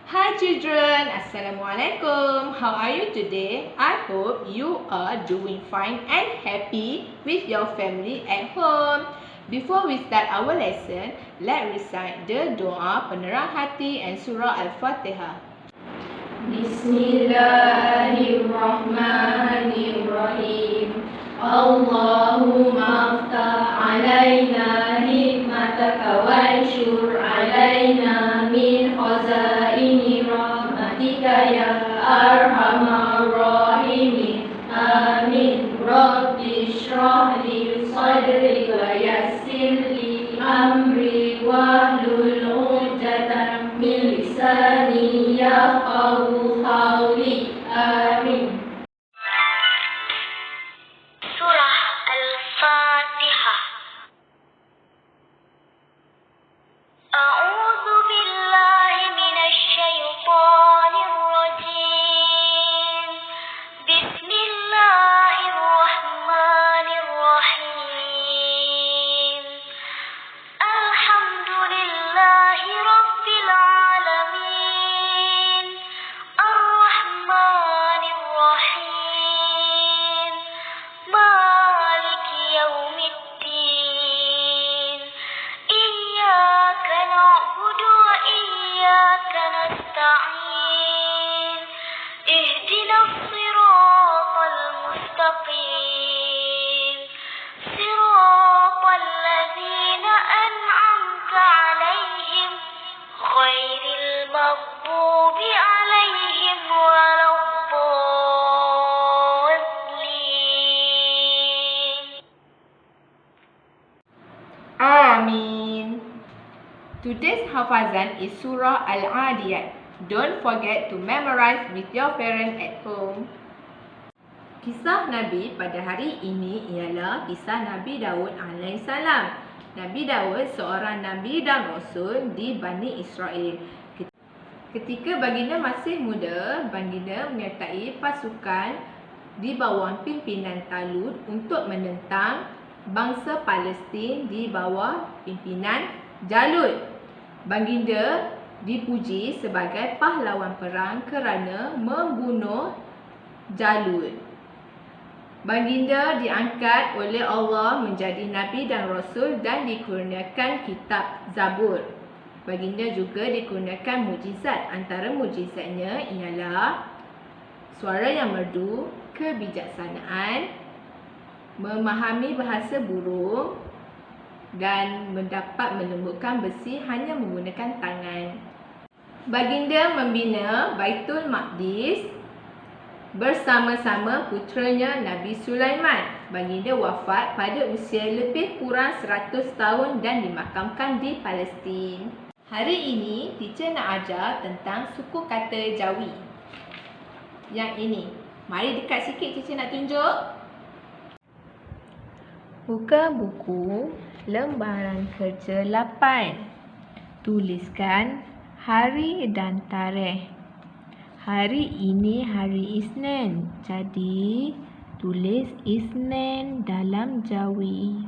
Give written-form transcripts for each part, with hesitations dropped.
Hi children, Assalamualaikum. How are you today? I hope you are doing fine and happy with your family at home. Before we start our lesson, let's recite the doa penerang hati and surah Al-Fatihah. Bismillahirrahmanirrahim. Allahumma aftah alaina hikmataka wanshur alaina min khazaini rahmatika ya arhamar rahimin. Amin. Rabbi shrah li sadri wa yassir li amri wahlul 'uqdatam min lisani yafqahu qawli. Amin. Surah Al-Fatihah. A'udzu billahi minasy syaithanir rajim. Bismillahirrahmanirrahim. Alhamdulillahi rabbil alamin. Ar-Rahmanir Rahim. Maliki yaumiddin. Iyyaka na'budu wa iyyaka nasta'in. Ihdinas siratal mustaqim. Siratal ladzina an'amta 'alaihim ghairil maghdubi 'alaihim waladdallin. Amin. Today's hafazan is surah Al-Adiyat. Don't forget to memorize with your parents at home. Kisah Nabi pada hari ini ialah kisah Nabi Daud alaihissalam. Nabi Daud seorang Nabi dan Rasul di Bani Israel. Ketika baginda masih muda, baginda menyertai pasukan di bawah pimpinan Talut untuk menentang bangsa Palestin di bawah pimpinan Jalut. Baginda dipuji sebagai pahlawan perang kerana membunuh Jalut. Baginda diangkat oleh Allah menjadi Nabi dan Rasul dan dikurniakan kitab Zabur. Baginda juga dikurniakan mukjizat. Antara mukjizatnya ialah suara yang merdu, kebijaksanaan, memahami bahasa burung dan mendapat melembutkan besi hanya menggunakan tangan. Baginda membina Baitul Maqdis bersama-sama puteranya Nabi Sulaiman. Baginda wafat pada usia lebih kurang 100 tahun dan dimakamkan di Palestin. Hari ini, teacher nak ajar tentang suku kata Jawi. Yang ini. Mari dekat sikit teacher nak tunjuk. Buka buku lembaran kerja 8. Tuliskan hari dan tarikh. Hari ini hari Isnin. Jadi, tulis Isnin dalam Jawi.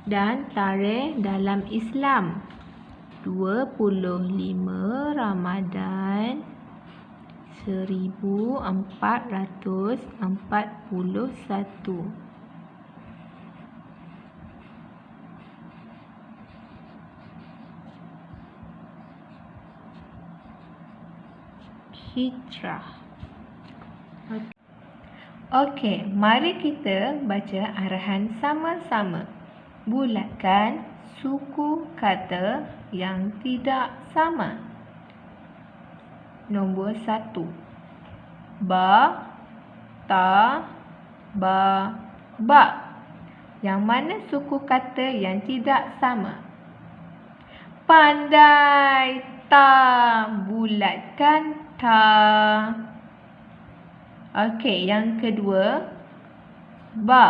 Dan tarikh dalam Islam. 25 Ramadan 1441. Hijrah. Okey, mari kita baca arahan sama-sama. Bulatkan suku kata yang tidak sama. Nombor 1. Ba, ta, ba, ba. Yang mana suku kata yang tidak sama? Pandai, ta. Bulatkan ta. Okey, yang kedua. Ba,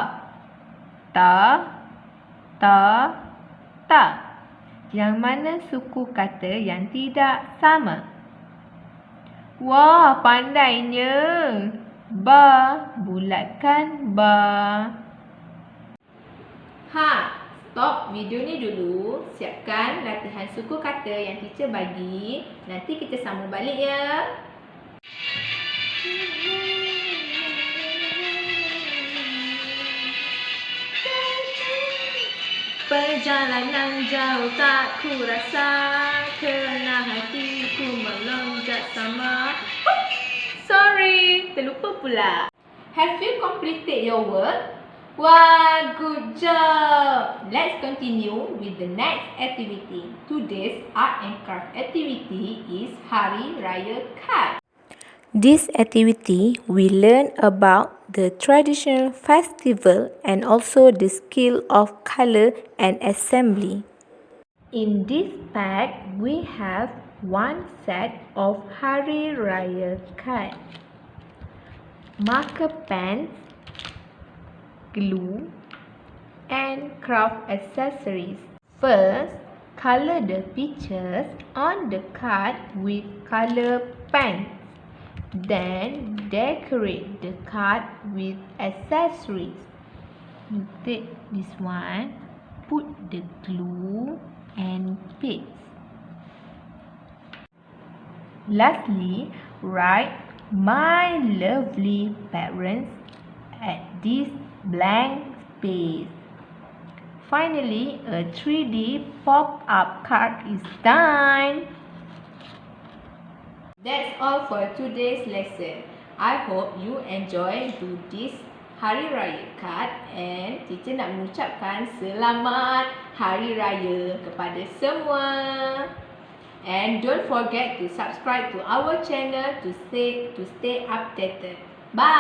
ta, ta, ta. Yang mana suku kata yang tidak sama? Wah, pandainya. Ba, bulatkan ba. Ha, stop video ni dulu. Siapkan latihan suku kata yang teacher bagi. Nanti kita sambung balik ya. Perjalanan jauh tak ku rasa, kerana hatiku melonjak sama. Sorry, terlupa pula. Have you completed your work? Wah, good job! Let's continue with the next activity. Today's art and craft activity is Hari Raya Card. This activity, we learn about the traditional festival and also the skill of color and assembly. In this pack, we have one set of Hari Raya card, marker pens, glue, and craft accessories. First, color the pictures on the card with color pens. Then decorate the card with accessories. You take this one, put the glue and paste. Lastly, write "My lovely parents" at this blank space. Finally, a 3D pop-up card is done. That's all for today's lesson. I hope you enjoy do this Hari Raya card and teacher nak mengucapkan selamat Hari Raya kepada semua. And don't forget to subscribe to our channel to stay updated. Bye.